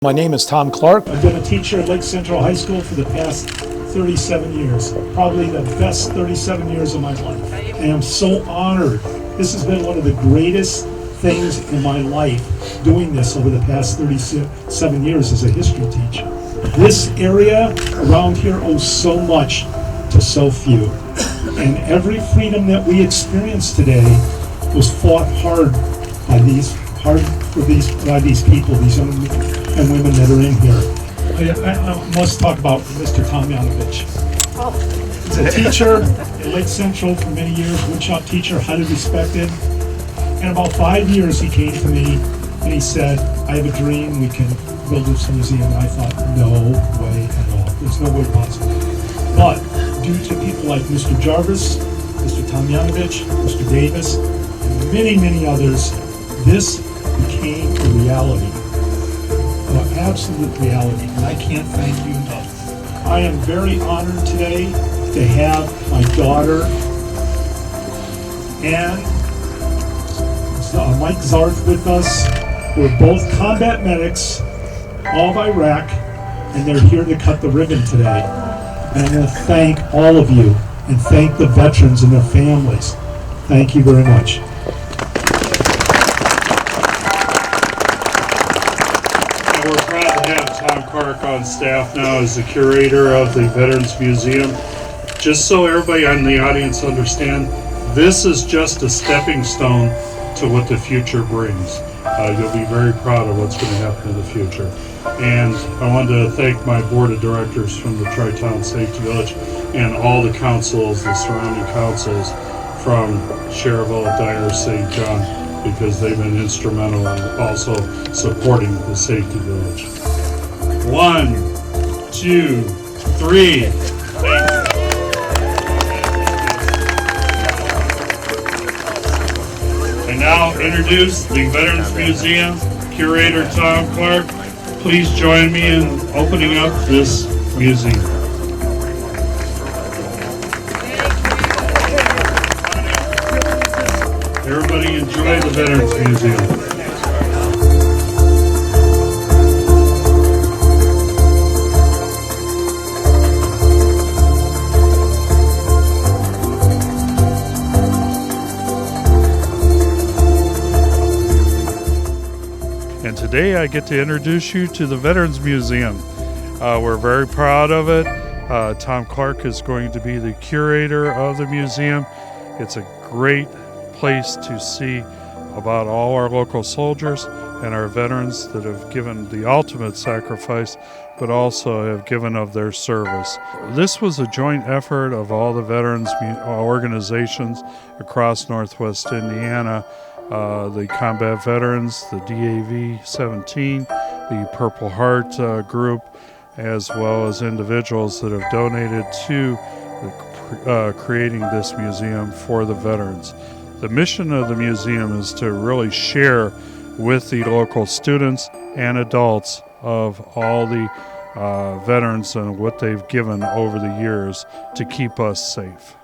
My name is Tom Clark. I've been a teacher at Lake Central High School for the past 37 years, probably the best 37 yeyears of my life. And I'm so honored. This has been one of the greatest things in my life, doing this over the past 37 years as a history teacher. This area around here owes so much to so few. And every freedom that we experience today was fought hard by these people, these young men and women that are in here. I must talk about Mr. Tomjanovich. He's a teacher at Lake Central for many years, woodshop teacher, highly respected. In about 5 years, he came to me and he said, I have a dream, we can build this museum. And I thought, no way at all. There's no way possible. But due to people like Mr. Jarvis, Mr. Tomjanovich, Mr. Davis, and many, many others, this became a reality, an absolute reality, and I can't thank you enough. I am very honored today to have my daughter and Mike Zarth with us. We're both combat medics of Iraq, and they're here to cut the ribbon today. And I'm going to thank all of you and thank the veterans and their families. Thank you very much. We're proud to have Tom Clark on staff now as the curator of the Veterans Museum. Just so everybody in the audience understand, this is just a stepping stone to what the future brings. You'll be very proud of what's going to happen in the future. And I wanted to thank my board of directors from the Tri-Town Safety Village and all the councils, the surrounding councils from Schererville, Dyer, St. John, because they've been instrumental in also supporting the Safety Village. 1, 2, 3. Thank you. I now introduce the Veterans Museum curator Tom Clark. Please join me in opening up this museum. Everybody enjoy the Veterans Museum. And today I get to introduce you to the Veterans Museum. We're very proud of it. Tom Clark is going to be the curator of the museum. It's a great place to see about all our local soldiers and our veterans that have given the ultimate sacrifice, but also have given of their service. This was a joint effort of all the veterans organizations across Northwest Indiana, the combat veterans, the DAV-17, the Purple Heart group, as well as individuals that have donated to creating this museum for the veterans. The mission of the museum is to really share with the local students and adults of all the veterans and what they've given over the years to keep us safe.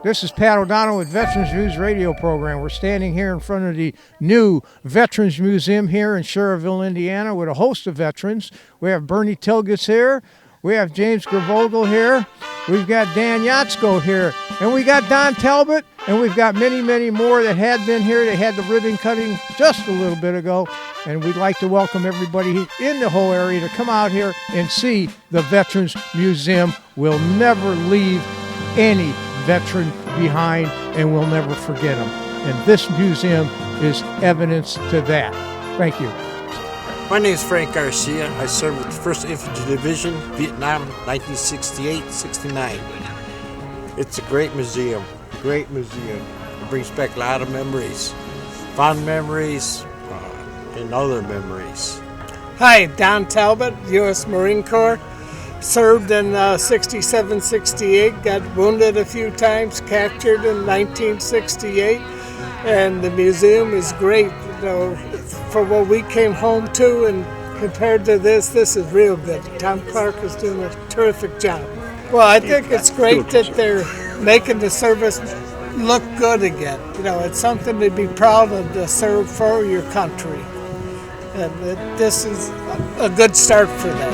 This is Pat O'Donnell with Veterans News Radio Program. We're standing here in front of the new Veterans Museum here in Schererville, Indiana, with a host of veterans. We have Bernie Tilgis here. We have James Gervogel here. We've got Dan Yatsko here. And we got Don Talbot. And we've got many, many more that had been here. They had the ribbon cutting just a little bit ago. And we'd like to welcome everybody in the whole area to come out here and see the Veterans Museum. We'll never leave any veteran behind, and we'll never forget them. And this museum is evidence to that. Thank you. My name is Frank Garcia. I served with the 1st Infantry Division, Vietnam, 1968-69. It's a great museum, great museum. It brings back a lot of memories, fond memories, and other memories. Hi, Don Talbot, U.S. Marine Corps. Served in 67-68, got wounded a few times, captured in 1968, and the museum is great. You know, for what we came home to, and compared to this is real good. Tom Clark is doing a terrific job. Well, I think it's great that they're making the service look good again. You know, it's something to be proud of, to serve for your country. And this is a good start for them.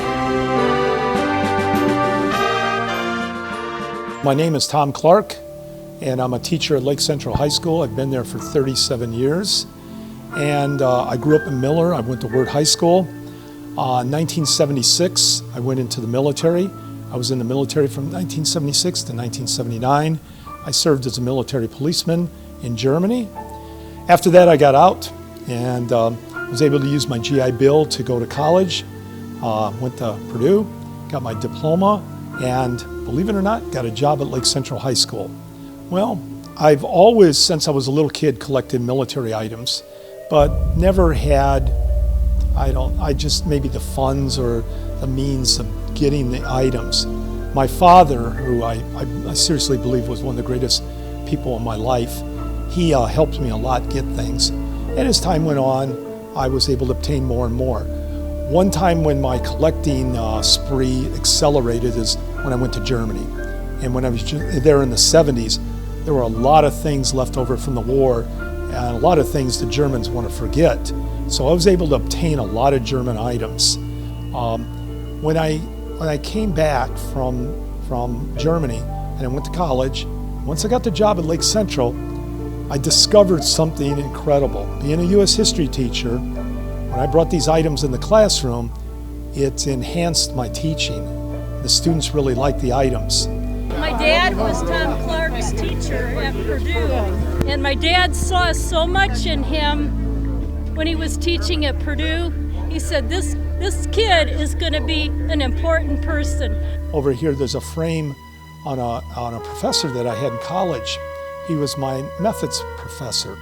My name is Tom Clark, and I'm a teacher at Lake Central High School. I've been there for 37 years. And I grew up in Miller. I went to Wirt High School. In 1976, I went into the military. I was in the military from 1976 to 1979. I served as a military policeman in Germany. After that, I got out and was able to use my GI Bill to go to college. Went to Purdue, got my diploma, and believe it or not, got a job at Lake Central High School. Well, I've always, since I was a little kid, collected military items, but never had, maybe the funds or the means of getting the items. My father, who I seriously believe was one of the greatest people in my life, he helped me a lot get things. And as time went on, I was able to obtain more and more. One time when my collecting spree accelerated is when I went to Germany. And when I was there in the 70s, there were a lot of things left over from the war and a lot of things the Germans want to forget. So I was able to obtain a lot of German items. When I came back from Germany and I went to college, once I got the job at Lake Central, I discovered something incredible. Being a U.S. history teacher, when I brought these items in the classroom, it enhanced my teaching. The students really liked the items. My dad was Tom Clark's teacher at Purdue, and my dad saw so much in him when he was teaching at Purdue. He said, this kid is going to be an important person. Over here there's a frame on a professor that I had in college. He was my methods professor.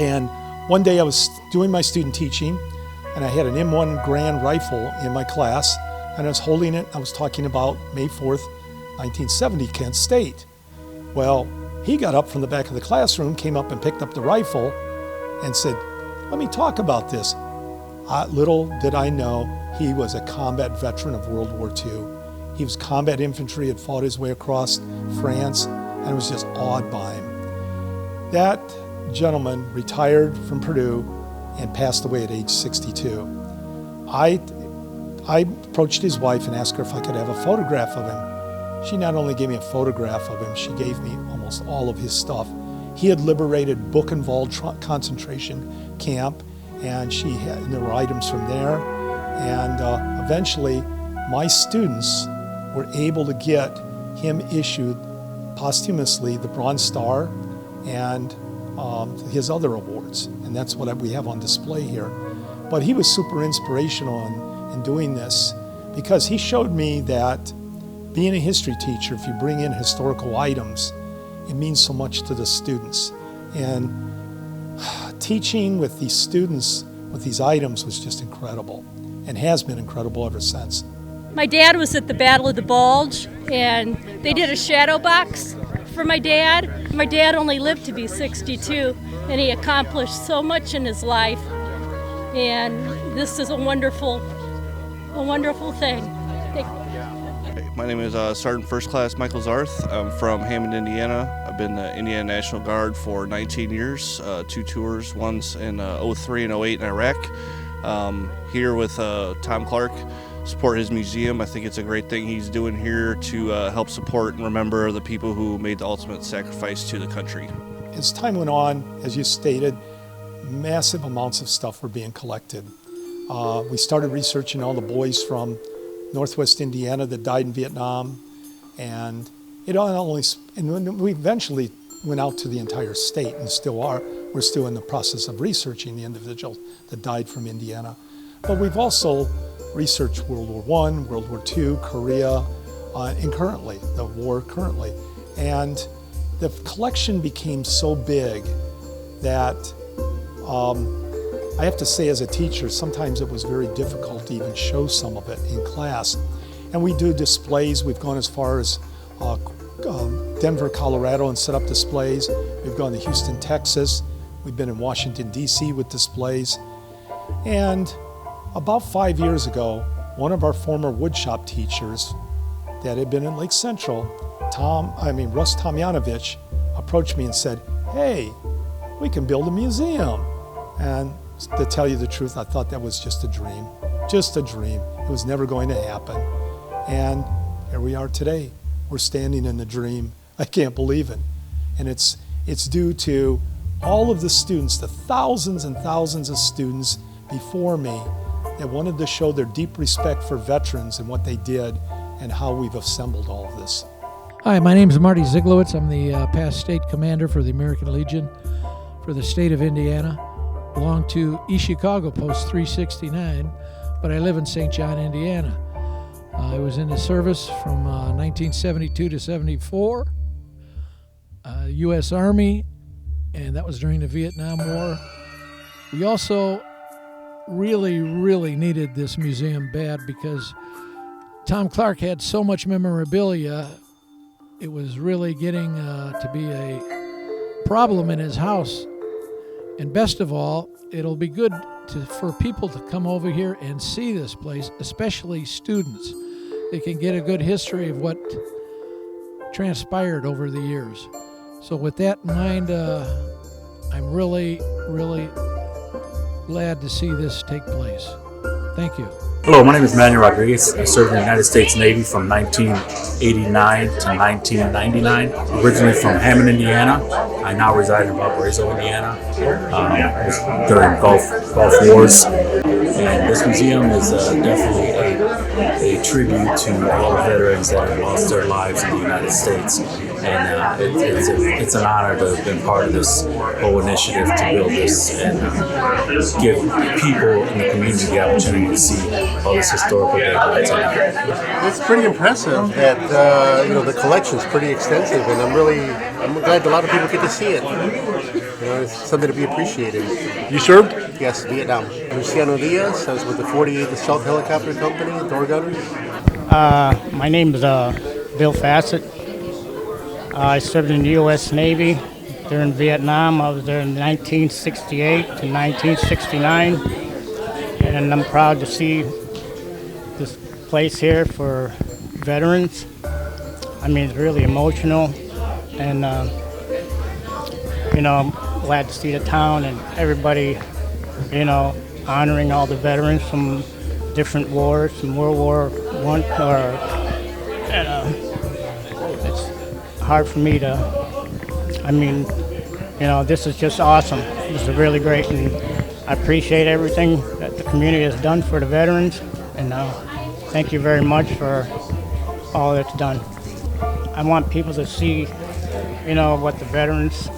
And one day I was doing my student teaching, and I had an M1 Grand rifle in my class, and I was holding it. I was talking about May 4th, 1970, Kent State. Well, he got up from the back of the classroom, came up and picked up the rifle and said, "Let me talk about this." Little did I know he was a combat veteran of World War II. He was combat infantry, had fought his way across France, and I was just awed by him. That gentleman retired from Purdue and passed away at age 62. I approached his wife and asked her if I could have a photograph of him. She not only gave me a photograph of him, she gave me almost all of his stuff. He had liberated Buchenwald concentration camp, and there were items from there. And eventually, my students were able to get him issued posthumously the Bronze Star and his other awards. And that's what we have on display here. But he was super inspirational in doing this, because he showed me that being a history teacher, if you bring in historical items, it means so much to the students. And teaching with these students with these items was just incredible, and has been incredible ever since. My dad was at the Battle of the Bulge, and they did a shadow box for my dad. My dad only lived to be 62, and he accomplished so much in his life. And this is a wonderful thing. My name is Sergeant First Class Michael Zarth. I'm from Hammond, Indiana. I've been the Indiana National Guard for 19 years, 2 tours, once in 03 and 08 in Iraq. Here with Tom Clark, support his museum. I think it's a great thing he's doing here to help support and remember the people who made the ultimate sacrifice to the country. As time went on, as you stated, massive amounts of stuff were being collected. We started researching all the boys from Northwest Indiana that died in Vietnam, and we eventually went out to the entire state, and still are. We're still in the process of researching the individuals that died from Indiana. But we've also researched World War I, World War II, Korea, and currently, the war currently. And the collection became so big that I have to say, as a teacher, sometimes it was very difficult to even show some of it in class. And we do displays. We've gone as far as Denver, Colorado, and set up displays. We've gone to Houston, Texas. We've been in Washington, D.C. with displays. And about 5 years ago, one of our former woodshop teachers that had been in Lake Central, Russ Tomjanovich, approached me and said, "Hey, we can build a museum." And to tell you the truth, I thought that was just a dream. Just a dream. It was never going to happen. And here we are today. We're standing in the dream. I can't believe it. And it's due to all of the students, the thousands and thousands of students before me that wanted to show their deep respect for veterans and what they did and how we've assembled all of this. Hi, my name is Marty Ziglowitz. I'm the past state commander for the American Legion for the state of Indiana. Belong to East Chicago Post 369, but I live in St. John, Indiana. I was in the service from 1972 to 74, U.S. Army, and that was during the Vietnam War. We also really needed this museum bad because Tom Clark had so much memorabilia. It was really getting to be a problem in his house. And best of all, it'll be good for people to come over here and see this place, especially students. They can get a good history of what transpired over the years. So with that in mind, I'm really glad to see this take place. Thank you. Hello, my name is Manuel Rodriguez. I served in the United States Navy from 1989 to 1999. Originally from Hammond, Indiana. I now reside in Valparaiso, Indiana, during Gulf Wars. And this museum is definitely a tribute to all the veterans that have lost their lives in the United States. And it's an honor to have been part of this whole initiative to build this and give people in the community the opportunity to see all this historical data. It's pretty impressive that the collection's pretty extensive, and I'm glad a lot of people get to see it. It's something to be appreciated. You served? Yes, Vietnam. Luciano Diaz. I was with the 48th Assault Helicopter Company, door gunners. My name is Bill Fassett. I served in the U.S. Navy during Vietnam. I was there in 1968 to 1969, and I'm proud to see this place here for veterans. I mean, it's really emotional, and I'm glad to see the town and everybody, honoring all the veterans from different wars, from World War I, it's hard for me to, this is just awesome. This is really great, and I appreciate everything that the community has done for the veterans, and thank you very much for all that's done. I want people to see, what the veterans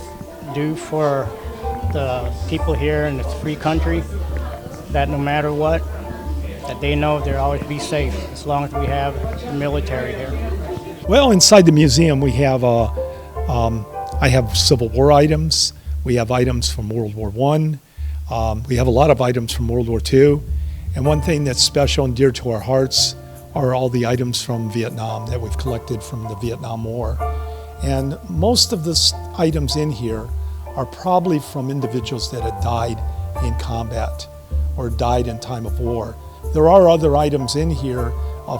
do for the people here in this free country, that no matter what, that they know they'll always be safe as long as we have the military here. Well, inside the museum we have I have Civil War items. We have items from World War I. We have a lot of items from World War II. And one thing that's special and dear to our hearts are all the items from Vietnam that we've collected from the Vietnam War. And most of the items in here are probably from individuals that had died in combat or died in time of war. There are other items in here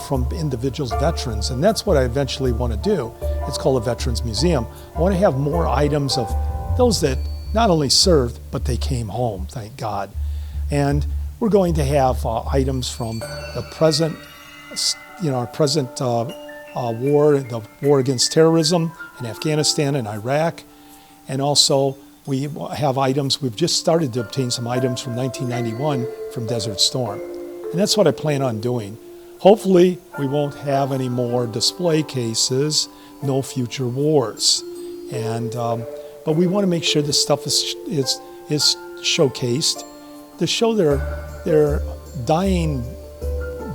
from individuals, veterans, and that's what I eventually want to do. It's called a Veterans Museum. I want to have more items of those that not only served, but they came home, thank God. And we're going to have items from the present, our present war, the war against terrorism in Afghanistan and Iraq. And also we have items, we've just started to obtain some items from 1991 from Desert Storm. And that's what I plan on doing. Hopefully we won't have any more display cases, no future wars. And but we want to make sure this stuff is showcased to show their dying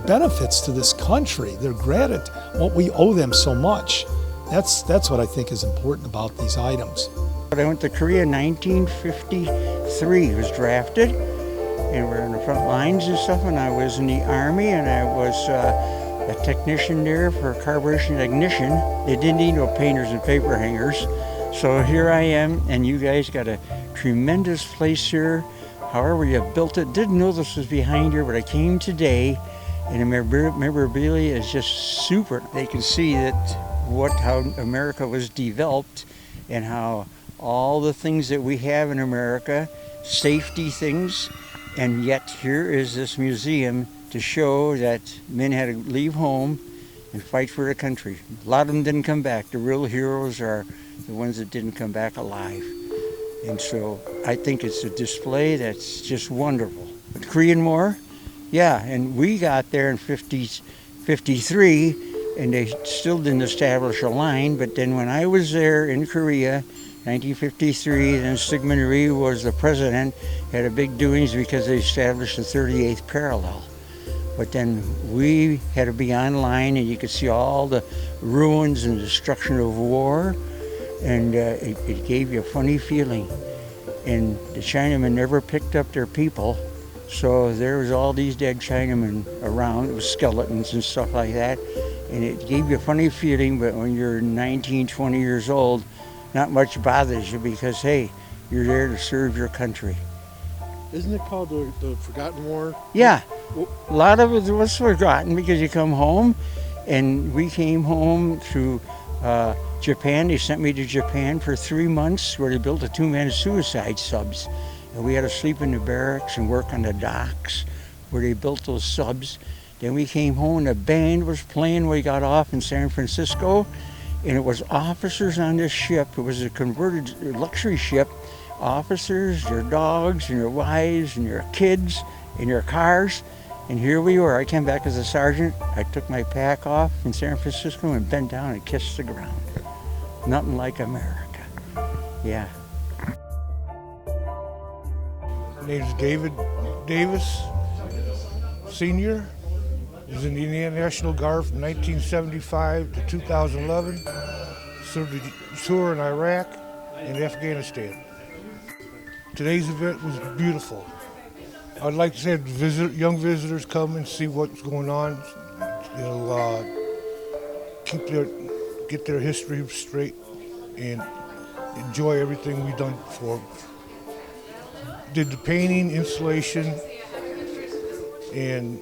benefits to this country, their gratitude, what we owe them so much. That's what I think is important about these items. I went to Korea in 1953, was drafted, and we're in the front lines and stuff, and I was in the Army, and I was a technician there for carburation ignition. They didn't need no painters and paper hangers. So here I am, and you guys got a tremendous place here. However you built it, didn't know this was behind here, but I came today, and the memorabilia is just super. They can see that how America was developed and how all the things that we have in America, safety things, And yet here is this museum to show that men had to leave home and fight for the country. A lot of them didn't come back. The real heroes are the ones that didn't come back alive. And so I think it's a display that's just wonderful. The Korean War, yeah, and we got there in 53, and they still didn't establish a line, but then when I was there in Korea, 1953, then Sigmund Rhee was the president, had a big doings because they established the 38th parallel. But then we had to be online, and you could see all the ruins and destruction of war, and it gave you a funny feeling. And the Chinamen never picked up their people, so there was all these dead Chinamen around with skeletons and stuff like that, and it gave you a funny feeling. But when you're 19, 20 years old, not much bothers you because, hey, you're there to serve your country. Isn't it called the Forgotten War? Yeah, a lot of it was forgotten because you come home, and we came home through Japan. They sent me to Japan for 3 months where they built a 2-man suicide subs. And we had to sleep in the barracks and work on the docks where they built those subs. Then we came home and the band was playing when we got off in San Francisco. And it was officers on this ship. It was a converted luxury ship. Officers, their dogs, and their wives, and their kids, and their cars. And here we were. I came back as a sergeant. I took my pack off in San Francisco and bent down and kissed the ground. Nothing like America. Yeah. My name's David Davis, Senior. I was in the Indiana National Guard from 1975 to 2011. Served a tour in Iraq and Afghanistan. Today's event was beautiful. I'd like to say young visitors come and see what's going on. They'll get their history straight and enjoy everything we've done for them. Did the painting, installation, and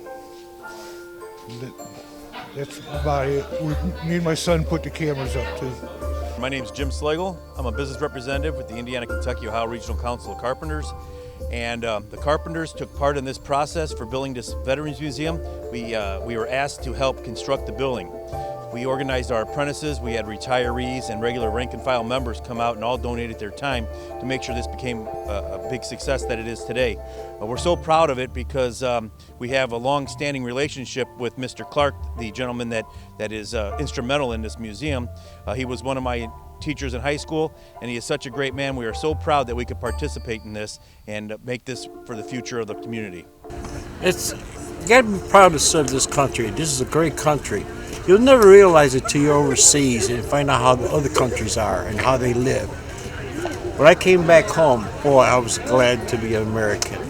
that's about it. Me and my son put the cameras up too. My name's Jim Slagle. I'm a business representative with the Indiana, Kentucky, Ohio Regional Council of Carpenters. And the carpenters took part in this process for building this Veterans Museum. We were asked to help construct the building. We organized our apprentices, we had retirees and regular rank and file members come out and all donated their time to make sure this became a big success that it is today. We're so proud of it because we have a long-standing relationship with Mr. Clark, the gentleman that is instrumental in this museum. He was one of my teachers in high school, and he is such a great man. We are so proud that we could participate in this and make this for the future of the community. You got to be proud to serve this country. This is a great country. You'll never realize it till you're overseas and find out how the other countries are and how they live. When I came back home, boy, I was glad to be an American,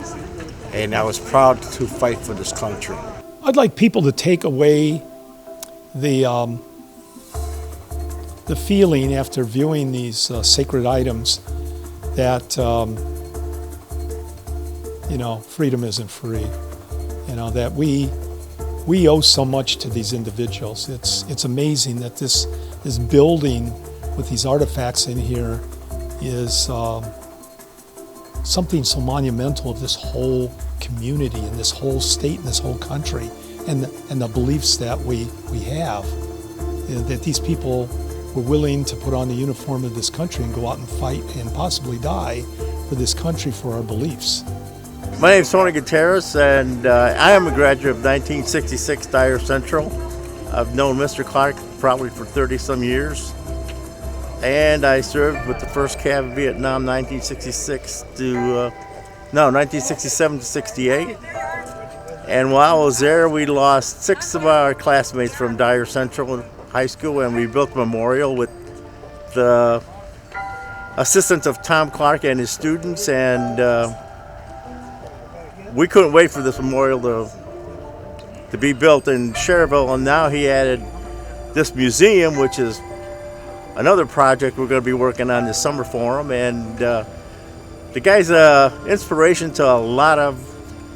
and I was proud to fight for this country. I'd like people to take away the feeling after viewing these sacred items that freedom isn't free. That we owe so much to these individuals. It's amazing that this building with these artifacts in here is something so monumental of this whole community and this whole state and this whole country and the beliefs that we have. That these people were willing to put on the uniform of this country and go out and fight and possibly die for this country, for our beliefs. My name is Tony Gutierrez, and I am a graduate of 1966 Dyer Central. I've known Mr. Clark probably for 30-some years, and I served with the 1st Cav in Vietnam 1967 to 68. And while I was there, we lost 6 of our classmates from Dyer Central High School, and we built a memorial with the assistance of Tom Clark and his students, and we couldn't wait for this memorial to be built in Schererville, and now he added this museum, which is another project we're going to be working on this summer for him. And the guy's an inspiration to a lot of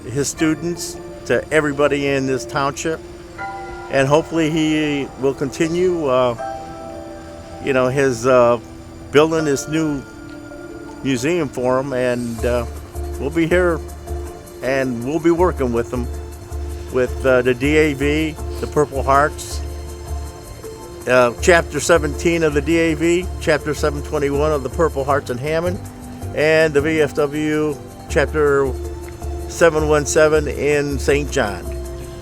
his students, to everybody in this township, and hopefully he will continue, his building this new museum for him, and we'll be here and we'll be working with them, with the DAV, the Purple Hearts, Chapter 17 of the DAV, Chapter 721 of the Purple Hearts in Hammond, and the VFW Chapter 717 in St. John.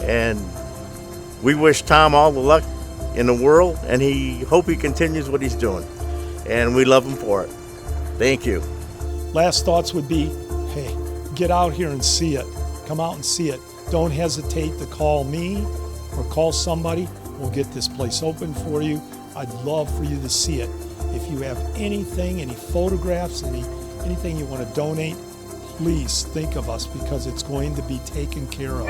And we wish Tom all the luck in the world, and hope he continues what he's doing. And we love him for it. Thank you. Last thoughts would be, hey, get out here and see it. Come out and see it. Don't hesitate to call me or call somebody. We'll get this place open for you. I'd love for you to see it. If you have anything, any photographs, anything you want to donate, please think of us, because it's going to be taken care of.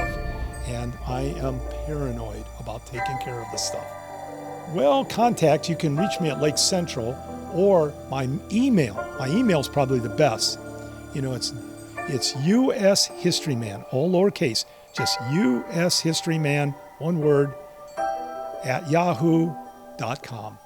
And I am paranoid about taking care of this stuff. Well, contact, you can reach me at Lake Central or my email. My email's probably the best. You know, it's U.S. History Man, all lowercase, just U.S. History Man, one word, at yahoo.com.